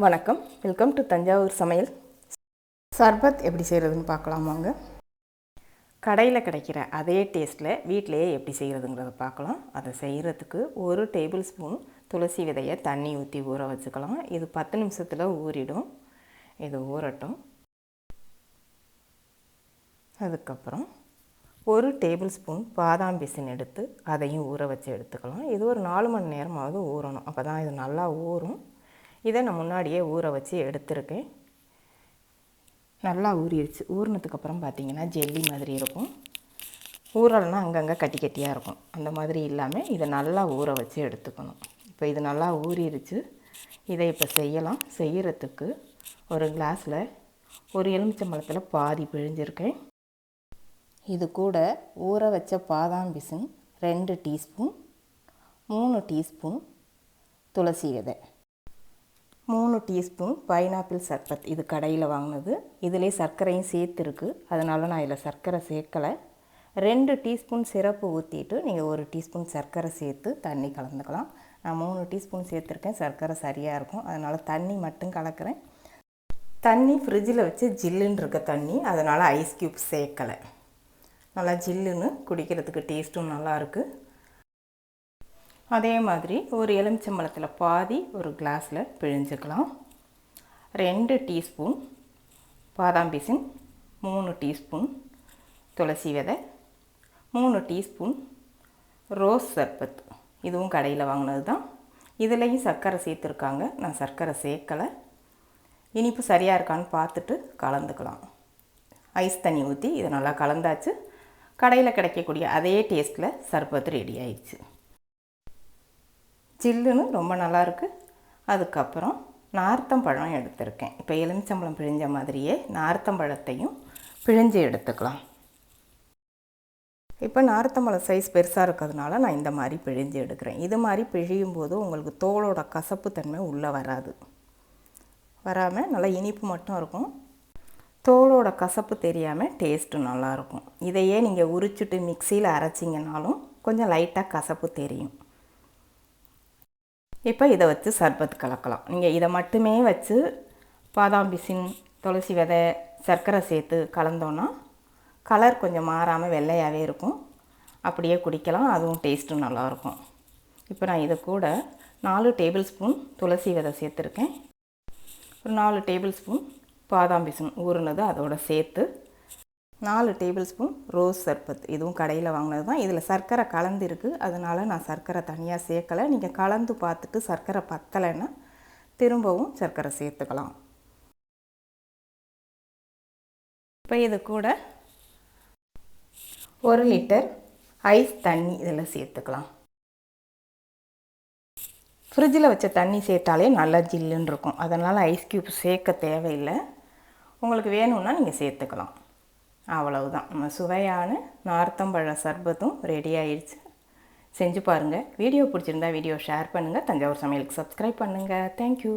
வணக்கம், welcome to Thanjavur சமையல். சர்பத் எப்படி செய்கிறதுன்னு பார்க்கலாம் வாங்க. கடையில் கிடைக்கிற அதே டேஸ்ட்டில் வீட்டிலையே எப்படி செய்கிறதுங்கிறத பார்க்கலாம். அதை செய்கிறதுக்கு 1 டேபிள் ஸ்பூன் துளசி விதையை தண்ணி ஊற்றி ஊற வச்சுக்கலாம். இது 10 நிமிஷத்தில் ஊறிடும். இது ஊறட்டும். அதுக்கப்புறம் 1 டேபிள் ஸ்பூன் பாதாம் பிசின் எடுத்து அதையும் ஊற வச்சு எடுத்துக்கலாம். இது ஒரு 4 மணி நேரமாவது ஊறணும். அப்போ தான் இது நல்லா ஊறும். இதை நான் முன்னாடியே ஊற வச்சு எடுத்துருக்கேன். நல்லா ஊறிடுச்சு. ஊறினதுக்கப்புறம் பார்த்திங்கன்னா ஜெல்லி மாதிரி இருக்கும். ஊறலைன்னா அங்கங்கே கட்டி கட்டியாக இருக்கும். அந்த மாதிரி இல்லாமல் இதை நல்லா ஊற வச்சு எடுத்துக்கணும். இப்போ இது நல்லா ஊறிடுச்சு. இதை இப்போ செய்யலாம். செய்கிறதுக்கு ஒரு கிளாஸில் ஒரு எலுமிச்சம்பழத்தில் பாதி பிழிஞ்சிருக்கேன். இது கூட ஊற வச்ச பாதாம் பிசின் 2 டீஸ்பூன், 3 டீஸ்பூன் துளசி விதை, 3 டீஸ்பூன் பைனாப்பிள் சர்பத். இது கடையில் வாங்கினது. இதிலே சர்க்கரையும் சேர்த்துருக்கு. அதனால் நான் இதில் சர்க்கரை சேர்க்கலை. 2 டீஸ்பூன் சிரப்பு ஊற்றிட்டு நீங்கள் 1 டீஸ்பூன் சர்க்கரை சேர்த்து தண்ணி கலந்துக்கலாம். நான் 3 டீஸ்பூன் சேர்த்துருக்கேன். சர்க்கரை சரியாக இருக்கும். அதனால் தண்ணி மட்டும் கலக்கிறேன். தண்ணி ஃப்ரிட்ஜில் வச்சு ஜில்லுன்னு இருக்க தண்ணி, அதனால் ஐஸ் க்யூப் சேர்க்கலை. நல்லா ஜில்லுன்னு குடிக்கிறதுக்கு டேஸ்ட்டும் நல்லாயிருக்கு. அதே மாதிரி ஒரு எலுமிச்சம்பழத்தில் பாதி ஒரு கிளாஸில் பிழிஞ்சுக்கலாம். 2 டீஸ்பூன் பாதாம் பிசின், 3 டீஸ்பூன் துளசி விதை, 3 டீஸ்பூன் ரோஸ் சர்பத். இதுவும் கடையில் வாங்கினது தான். இதுலேயும் சர்க்கரை சேர்த்துருக்காங்க. நான் சர்க்கரை சேர்க்கலை. இனிப்பு சரியாக இருக்கான்னு பார்த்துட்டு கலந்துக்கலாம். ஐஸ் தண்ணி ஊற்றி இதை நல்லா கலந்தாச்சு. கடையில் கிடைக்கக்கூடிய அதே டேஸ்ட்டில் சர்பத் ரெடி ஆயிடுச்சு. ஜில்லுன்னு ரொம்ப நல்லாயிருக்கு. அதுக்கப்புறம் நார்த்தம்பழம் எடுத்திருக்கேன். இப்போ எலுமிச்சம்பழம் பிழிஞ்ச மாதிரியே நார்த்தம்பழத்தையும் பிழிஞ்சு எடுத்துக்கலாம். இப்போ நார்த்தம்பழம் சைஸ் பெருசாக இருக்கிறதுனால நான் இந்த மாதிரி பிழிஞ்சு எடுக்கிறேன். இது மாதிரி பிழியும் போது உங்களுக்கு தோலோட கசப்பு தன்மை உள்ளே வராமல் நல்லா இனிப்பு மட்டும் இருக்கும். தோலோட கசப்பு தெரியாமல் டேஸ்ட்டு நல்லாயிருக்கும். இதையே நீங்கள் உரிச்சிட்டு மிக்சியில் அரைச்சிங்கனாலும் கொஞ்சம் லைட்டாக கசப்பு தெரியும். இப்போ இதை வச்சு சர்பத் கலக்கலாம். நீங்கள் இதை மட்டுமே வச்சு பாதாம் பிசின், துளசி விதை, சர்க்கரை சேர்த்து கலந்தோன்னா கலர் கொஞ்சம் மாறாமல் வெள்ளையாகவே இருக்கும். அப்படியே குடிக்கலாம். அதுவும் டேஸ்ட்டும் நல்லாயிருக்கும். இப்போ நான் இதை கூட 4 டேபிள் ஸ்பூன் துளசி விதை சேர்த்துருக்கேன். ஒரு 4 டேபிள் ஸ்பூன் பாதாம் பிசின் ஊறுனது அதோடு சேர்த்து 4 டேபிள் ஸ்பூன் ரோஸ் சர்பத். இதுவும் கடையில் வாங்கினது தான். இதில் சர்க்கரை கலந்துருக்கு. அதனால் நான் சர்க்கரை தனியாக சேர்க்கலை. நீங்கள் கலந்து பார்த்துட்டு சர்க்கரை பத்தலைன்னா திரும்பவும் சர்க்கரை சேர்த்துக்கலாம். இப்போ இது கூட 1 லிட்டர் ஐஸ் தண்ணி இதில் சேர்த்துக்கலாம். ஃப்ரிட்ஜில் வச்ச தண்ணி சேர்த்தாலே நல்லா ஜில்லுன்னு இருக்கும். அதனால் ஐஸ் க்யூப் சேர்க்க தேவையில்லை. உங்களுக்கு வேணும்னா நீங்கள் சேர்த்துக்கலாம். அவ்வளவுதான். நம்ம சுவையான நார்த்தம்பழ சர்பத்தும் ரெடி ஆயிடுச்சு. செஞ்சு பாருங்கள். வீடியோ பிடிச்சிருந்தா வீடியோ ஷேர் பண்ணுங்கள். தஞ்சாவூர் சமையலுக்கு சப்ஸ்கிரைப் பண்ணுங்கள். தேங்க்யூ.